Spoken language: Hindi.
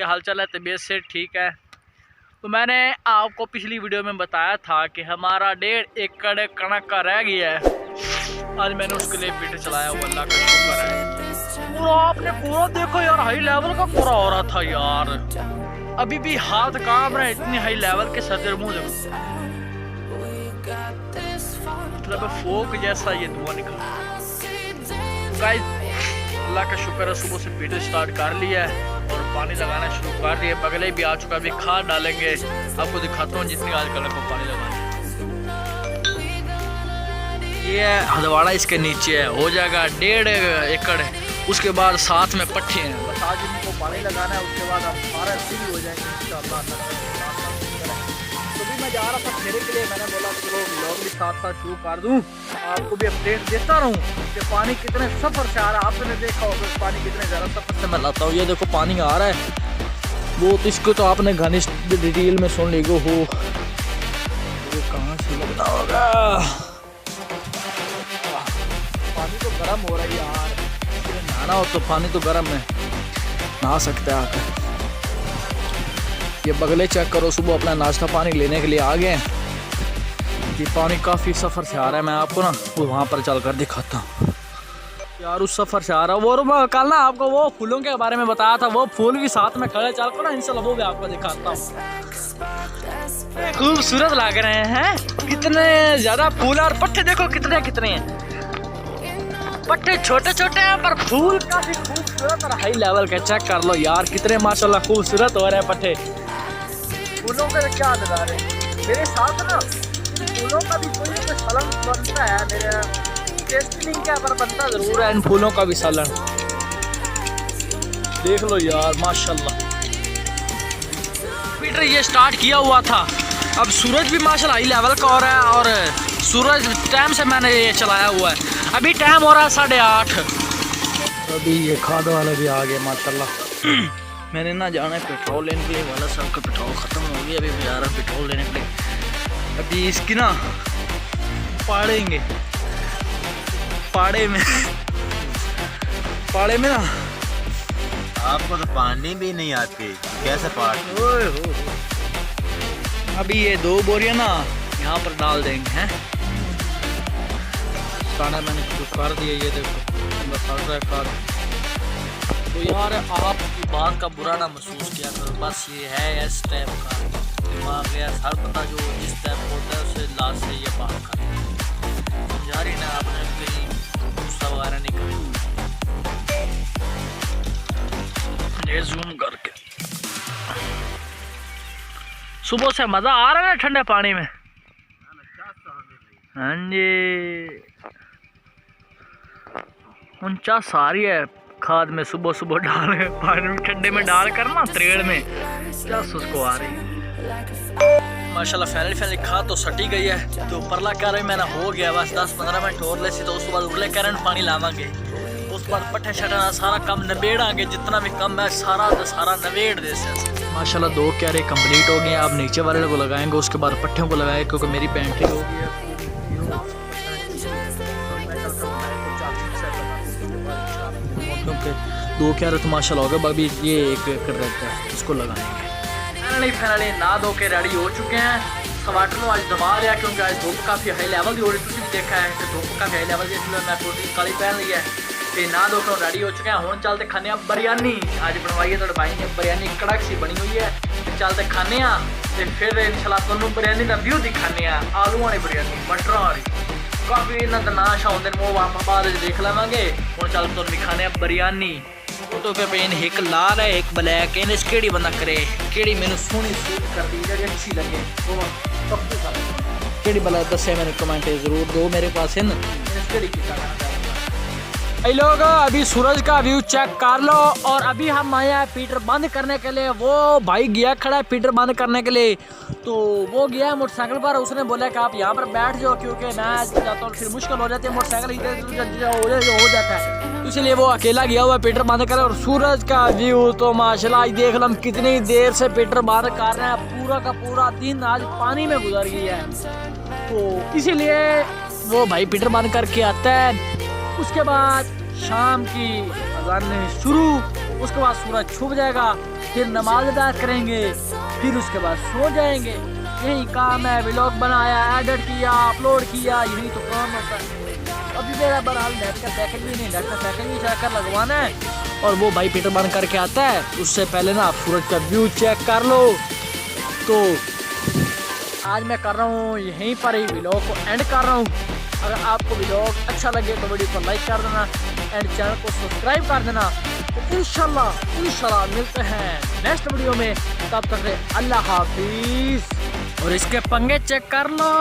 क्या हाल चाल है? तबीयत से ठीक है? तो मैंने आपको पिछली वीडियो में बताया था कि हमारा 1.5 एकड़ कणक का रह गया है। आज मैंने उसके लिए पीठ चलाया हुआ, अल्लाह का शुक्र है। पूरा आपने पूरा देखो यार, हाई लेवल का पूरा हो रहा था यार। अभी भी हाथ काम रहे, इतनी हाई लेवल के सदर मुँह देखो, मतलब फोक जैसा ये धुआं निकला। गाइस अल्लाह का शुक्र है, सुबह से पीटर स्टार्ट कर लिया है और पानी लगाना शुरू कर दिया। बगले भी आ चुका, अभी खाद डालेंगे, आपको दिखाता हूँ जितनी आज कल को पानी लगाना। ये हदवाड़ा इसके नीचे है, हो जाएगा 1.5 एकड़। उसके बाद साथ में पट्टे हैं, बस आज इनको पानी लगाना है, उसके बाद हम सारा फ्री हो जाएंगे इंशाअल्लाह। तो भी मैं जा रहा था फेरे के लिए, मैंने बोला चलो व्लॉग भी साथ साथ शुरू कर दूं, आपको भी अपडेट देता रहूं कि पानी कितने सफ़र से आ रहा है। आपने देखा होगा पानी कितने ज़्यादा सफ़र से मैं लाता हूँ। ये देखो पानी आ रहा है वो, तो इसको तो आपने घनिष्ठ डिटेल में सुन लीजिए। हो ये कहाँ से लगना होगा, पानी तो गर्म हो रहा है यार, नहाना हो तो पानी तो गर्म है, नहा सकते हैं आकर। ये बगले चेक करो, सुबह अपना नाश्ता पानी लेने के लिए आ गए हैं। ये पानी काफ़ी सफ़र से आ रहा है, मैं आपको ना वो वहाँ पर चल कर दिखाता हूँ यार। उस सफ़र से आ रहा है वो, कल ना आपको वो फूलों के बारे में बताया था, वो फूल भी साथ में खड़े चल कर ना इंशाल्लाह वो भी आपको दिखाता हूँ। खूबसूरत लग रहे हैं, कितने ज़्यादा फूल और पत्ते देखो कितने कितने हैं। पत्ते छोटे छोटे हैं पर फूल काफ़ी खूबसूरत और हाई लेवल के। चेक कर लो यार कितने माशाल्लाह खूबसूरत हो रहे हैं पत्ते। फूलों का क्या नज़ारे मेरे साथ ना, फूलों का भी कोई सालन बनता है मेरे, टेस्ट नहीं क्या पर बनता ज़रूर है इन फूलों का भी सालन। देख लो यार माशाल्लाह। पीटर ये स्टार्ट किया हुआ था, अब सूरज भी माशाल्लाह हाई लेवल का हो रहा है और सूरज टाइम से मैंने ये चलाया हुआ है। अभी टाइम हो रहा है 8:30। अभी ये खाद वाले भी आ गए माशाल्लाह। मैंने ना जाना है पेट्रोल लेने के लिए, वाला साहब का पेट्रोल ख़त्म हो गया, अभी मैं जा रहा हूँ पेट्रोल लेने के लिए। अभी इसकी ना पाड़ेंगे, पाड़े में ना आपको तो पानी भी नहीं आती, कैसे पाड़? अभी ये 2 बोरियां ना यहाँ पर डाल देंगे हैं। खाना मैंने शुरू कर दिया, ये देखो बता रहा है कार। तो यार आपकी बात का बुरा ना महसूस किया करो, बस ये है इस टाइप का दिमाग है। हर बंदा जो जिस टाइप होता है उसे लास्ट से ये बात कर समझा रही ना, आपने कहीं गुस्सा वगैरह नहीं कर। ये जूम करके सुबह से मज़ा आ रहा है ना ठंडे पानी में। हाँ जी 49 आ रही है खाद में, सुबह सुबह डाल पानी में ठंडे में डाल कर ना त्रेड़ में क्या उसको आ रही है माशाल्लाह। फैली खाद तो सटी गई है, तो परला कर मैंने हो गया, बस 10-15 मिनट और ले सी तो उसके बाद उरले करंट पानी लावांगे, उस पर पट्टे शटना सारा काम नबेड़ांगे, जितना भी कम है सारा नबेड़ दे से। माशाल्लाह 2 क्यारे कंप्लीट हो गए हैं। अब नीचे वाले को लगाएंगे, उसके बाद पट्टियों को लगाएंगे, क्योंकि मेरी पेंटिंग हो गई है। 2 क्यारे तो माशाल्लाह हो गए, अभी ये 1 एकड़ रहता है, इसको लगाएंगे। फाइनली ना धो के रेडी हो चुके हैं। टमाटर को आज दबा लिया क्योंकि आज धूप काफ़ी हाई लेवल की हो रही, तुम भी देखा है कि धूप काफ़ी हाई लेवल की, इसलिए मैं प्रोटीन काली पहन ली है। तो ना धो कर रेडी हो चुके हैं, हम चलते खाने बिरयानी। आज बनवाई है तो भाई ने बिरयानी कड़क सी बनी हुई है, तो चलते खाने तो फिर इंशाल्लाह तुहानू बिरयानी का व्यू दिखाने, आलू वाली बिरयानी मटर वाली, काफ़ी इन्हों का नाश आते हैं, वो आप बाद देख लवेंगे। हम चल तुम दिखाने बिरयानी। फोटो पे पेन एक लाल है एक ब्लैक, इन केड़ी बंदा करे, केड़ी मैंने सोहनी सूट कर दी, जी अच्छी लगे वो केड़ी बला दसे मैंने कमेंट जरूर दो, मेरे पास है ना केड़ी की लोग। अभी सूरज का व्यू चेक कर लो। और अभी हम आए हैं पीटर बंद करने के लिए, वो भाई गया खड़ा है पीटर बंद करने के लिए, तो वो गया है मोटरसाइकिल पर। उसने बोला कि आप यहाँ पर बैठ जाओ, क्योंकि मैं जाता हूँ फिर मुश्किल हो जाती है, मोटरसाइकिल इधर हो जाता है, इसलिए वो अकेला गया हुआ पीटर बंद कर। और सूरज का व्यू तो माशाल्लाह देख लो, हम कितनी देर से पीटर बंद कर रहे हैं, पूरा का पूरा दिन आज पानी में गुजर गया है, तो इसीलिए वो भाई पीटर बंद करके आता है। उसके बाद शाम की अज़ान शुरू, उसके बाद सूरज छुप जाएगा फिर नमाज अदा करेंगे, फिर उसके बाद सो जाएंगे। यही काम है, व्लॉग बनाया, एडिट किया, अपलोड किया, यही तो काम होता है। अभी मेरा बहरहाल नेट का पैकेज भी नहीं, नेट का पैकेज भी जाकर लगवाना है और वो भाई पीटर बंद करके आता है। उससे पहले ना आप सूरज का व्यू चेक कर लो। तो आज मैं कर रहा हूँ यहीं पर ही व्लॉग को एंड कर रहा हूँ। अगर आपको व्लॉग अच्छा लगे तो वीडियो को लाइक कर देना एंड चैनल को सब्सक्राइब कर देना। तो इंशाल्लाह मिलते हैं नेक्स्ट वीडियो में। तब तक अल्लाह हाफिज। और इसके पंगे चेक कर लो।